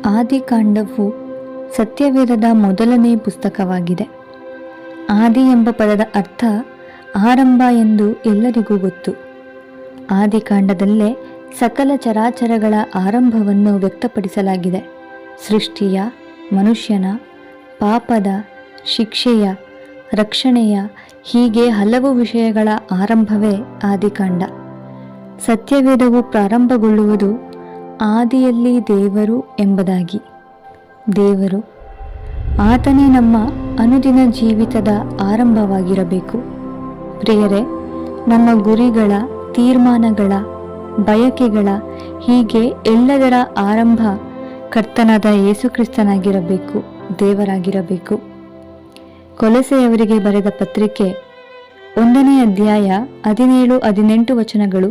ಆದಿಕಾಂಡವು ಸತ್ಯವೇದದ ಮೊದಲನೇ ಪುಸ್ತಕವಾಗಿದೆ. ಆದಿ ಎಂಬ ಪದದ ಅರ್ಥ ಆರಂಭ ಎಂದು ಎಲ್ಲರಿಗೂ ಗೊತ್ತು. ಆದಿಕಾಂಡದಲ್ಲೇ ಸಕಲ ಚರಾಚರಗಳ ಆರಂಭವನ್ನು ವ್ಯಕ್ತಪಡಿಸಲಾಗಿದೆ. ಸೃಷ್ಟಿಯ, ಮನುಷ್ಯನ, ಪಾಪದ, ಶಿಕ್ಷೆಯ, ರಕ್ಷಣೆಯ, ಹೀಗೆ ಹಲವು ವಿಷಯಗಳ ಆರಂಭವೇ ಆದಿಕಾಂಡ. ಸತ್ಯವೇದವು ಪ್ರಾರಂಭಗೊಳ್ಳುವುದು ಆದಿಯಲ್ಲಿ ದೇವರು ಎಂಬುದಾಗಿ. ದೇವರು, ಆತನೇ ನಮ್ಮ ಅನುದಿನ ಜೀವಿತದ ಆರಂಭವಾಗಿರಬೇಕು. ಪ್ರಿಯರೇ, ನಮ್ಮ ಗುರಿಗಳ, ತೀರ್ಮಾನಗಳ, ಬಯಕೆಗಳ, ಹೀಗೆ ಎಲ್ಲದರ ಆರಂಭ ಕರ್ತನಾದ ಯೇಸುಕ್ರಿಸ್ತನಾಗಿರಬೇಕು, ದೇವರಾಗಿರಬೇಕು. ಕೊಲೊಸೆಯವರಿಗೆ ಬರೆದ ಪತ್ರಿಕೆ 1ನೇ ಅಧ್ಯಾಯ 17-18 ವಚನಗಳು.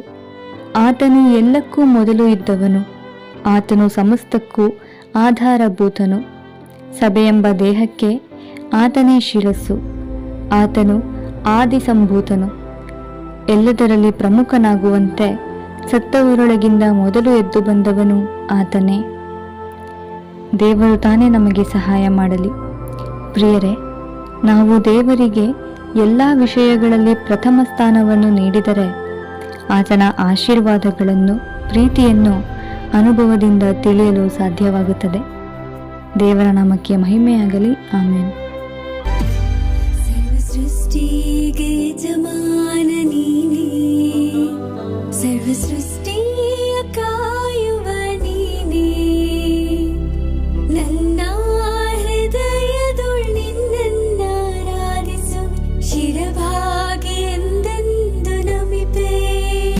ಆತನು ಎಲ್ಲಕ್ಕೂ ಮೊದಲು ಇದ್ದವನು, ಆತನು ಸಮಸ್ತಕ್ಕೂ ಆಧಾರಭೂತನು. ಸಭೆಯೆಂಬ ದೇಹಕ್ಕೆ ಆತನೇ ಶಿರಸ್ಸು. ಆತನು ಆದಿಸಂಭೂತನು. ಎಲ್ಲದರಲ್ಲಿ ಪ್ರಮುಖನಾಗುವಂತೆ ಸತ್ತವರೊಳಗಿಂದ ಮೊದಲು ಎದ್ದು ಬಂದವನು ಆತನೇ. ದೇವರು ತಾನೇ ನಮಗೆ ಸಹಾಯ ಮಾಡಲಿ. ಪ್ರಿಯರೇ, ನಾವು ದೇವರಿಗೆ ಎಲ್ಲ ವಿಷಯಗಳಲ್ಲಿ ಪ್ರಥಮ ಸ್ಥಾನವನ್ನು ನೀಡಿದರೆ ಆತನ ಆಶೀರ್ವಾದಗಳನ್ನು, ಪ್ರೀತಿಯನ್ನು ಅನುಭವದಿಂದ ತಿಳಿಯಲು ಸಾಧ್ಯವಾಗುತ್ತದೆ. ದೇವರ ನಾಮಕ್ಕೆ ಮಹಿಮೆಯಾಗಲಿ. ಆಮೆನ್. ಸರ್ವ ಸೃಷ್ಟಿಗೆ ಯಜಮಾನ ನೀನೇ, ಸರ್ವ ಸೃಷ್ಟಿ